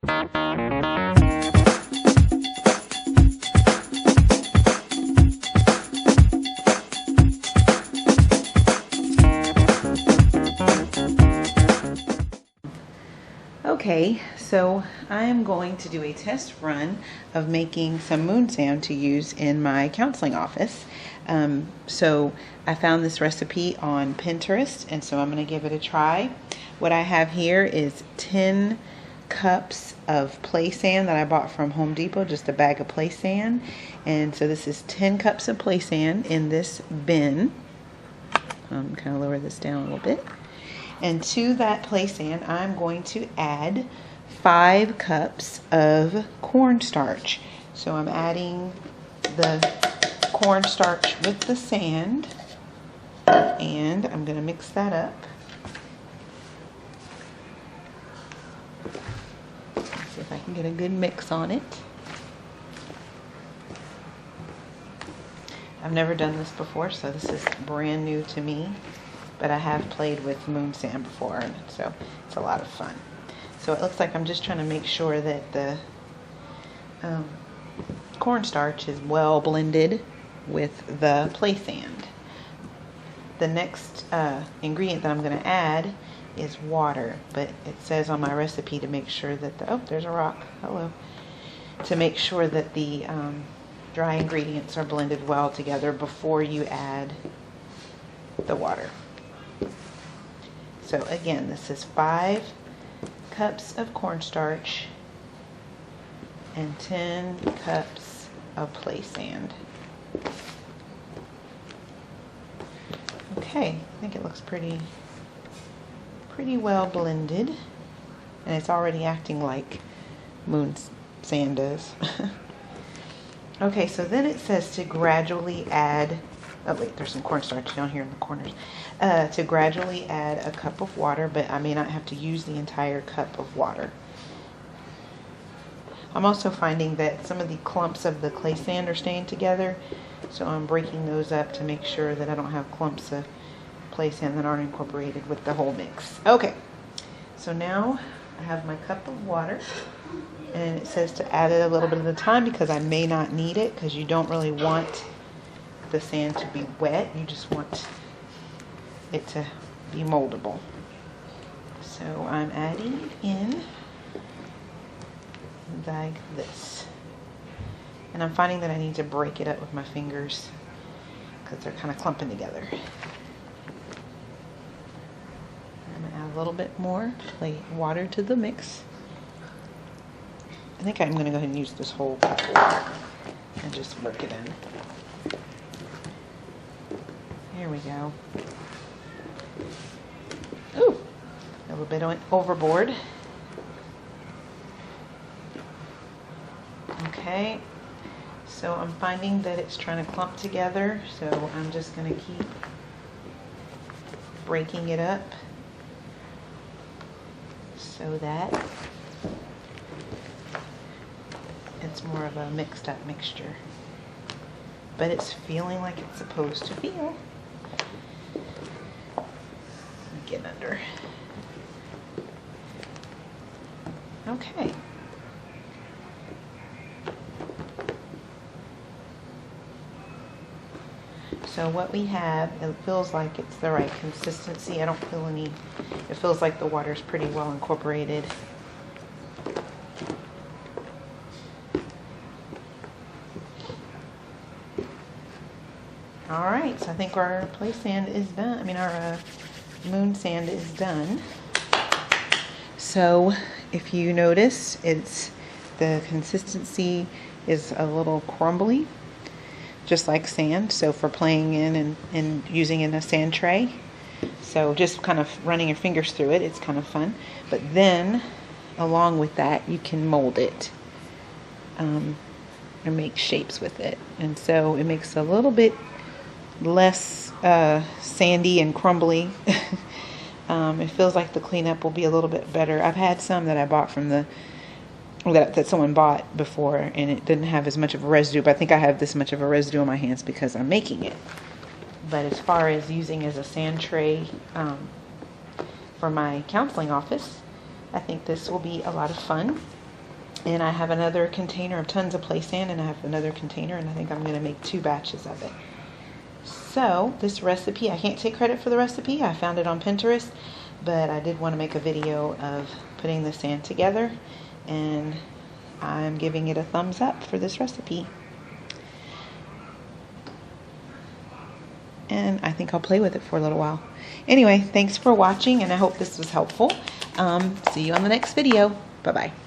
Okay, so I am going to do a test run of making some moon sand to use in my counseling office. So I found this recipe on Pinterest, and so I'm going to give it a try. What I have here is 10 cups of play sand that I bought from Home Depot, just a bag of play sand. And so this is 10 cups of play sand in this bin. Kind of lower this down a little bit. And to that play sand, I'm going to add 5 cups of cornstarch. So I'm adding the cornstarch with the sand, and I'm going to mix that up. Let's see if I can get a good mix on it. I've never done this before, so this is brand new to me. But I have played with moon sand before, and so it's a lot of fun. So it looks like I'm just trying to make sure that the cornstarch is well blended with the play sand. The next ingredient that I'm going to add is water, but it says on my recipe to make sure that oh, there's a rock. Hello. To make sure that the dry ingredients are blended well together before you add the water. So again, this is 5 cups of cornstarch and 10 cups of play sand. Okay, I think it looks pretty well blended, and it's already acting like moon sand does. Okay, so then it says to gradually add, oh wait, there's some cornstarch down here in the corners. To gradually add a cup of water, but I may not have to use the entire cup of water. I'm also finding that some of the clumps of the clay sand are staying together, so I'm breaking those up to make sure that I don't have clumps of clay sand that aren't incorporated with the whole mix. Okay, so now I have my cup of water, and it says to add it a little bit at a time because I may not need it, because you don't really want the sand to be wet. You just want it to be moldable. So I'm adding in like this, and I'm finding that I need to break it up with my fingers because they're kind of clumping together. I'm gonna add a little bit more water to the mix. I think I'm gonna go ahead and use this whole cup of water and just work it in. Here we go. Ooh, a little bit overboard. Okay, so I'm finding that it's trying to clump together, so I'm just going to keep breaking it up so that it's more of a mixed up mixture. But it's feeling like it's supposed to feel. Get under. Okay. So what we have, it feels like it's the right consistency. I don't feel any, it feels like the water's pretty well incorporated. All right, so I think our play sand is done. I mean, our moon sand is done. So if you notice, the consistency is a little crumbly, just like sand. So for playing in and using in a sand tray, so just kind of running your fingers through it, it's kind of fun. But then along with that, you can mold it and make shapes with it, and so it makes a little bit less sandy and crumbly. It feels like the cleanup will be a little bit better. I've had some that I bought from that someone bought before, and it didn't have as much of a residue, but I think I have this much of a residue on my hands because I'm making it. But as far as using as a sand tray for my counseling office, I think this will be a lot of fun. And I have another container of tons of play sand, and I have another container, and I think I'm going to make 2 batches of it. So this recipe, I can't take credit for the recipe. I found it on Pinterest, but I did want to make a video of putting the sand together, and I'm giving it a thumbs up for this recipe. And I think I'll play with it for a little while. Anyway, thanks for watching, and I hope this was helpful. See you on the next video. Bye-bye.